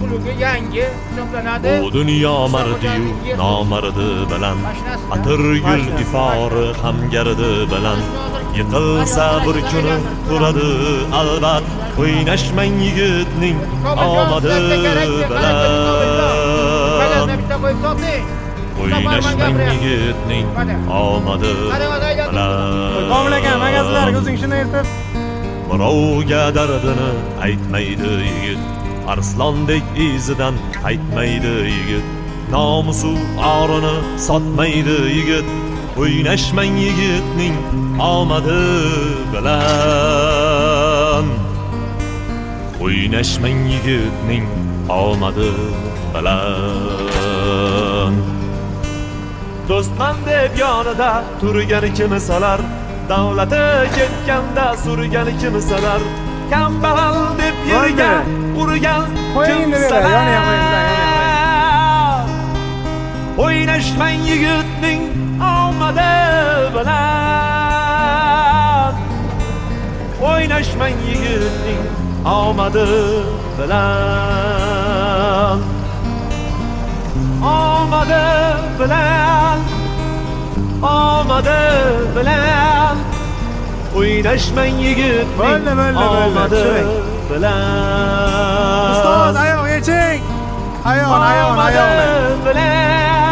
ulugi yangi hisoblanadi. Bu dunyo mardiyu nomardi bilan atir gul ifori hamgardi bilan yiqilsa bir kuni turadi albat o'ynashmang yigitning omadi bilan o'ynashmang yigitning omadi bilan Komil aka, magazlarga o'zing shuni aytib. birovga dardini aytmaydi yigit arslondek izidan qaytmaydi yigit nomusu orini sotmaydi yigit o'ynashmang yigitning omadi bilan o'ynashmang yigitning omadi bilan do'stman deb yonida turgan kimsalar davlati ketganda surgan kimsalar kambag'al deb yerga urgan kimsalar o'ynashmang yigitning omadi bilan o'ynashmang yigitning omadi bilan omadi bilan omadi bilan o'ynashmang yigitning omadi bilan Ustoz, ayoq yeching. Ayon. bilan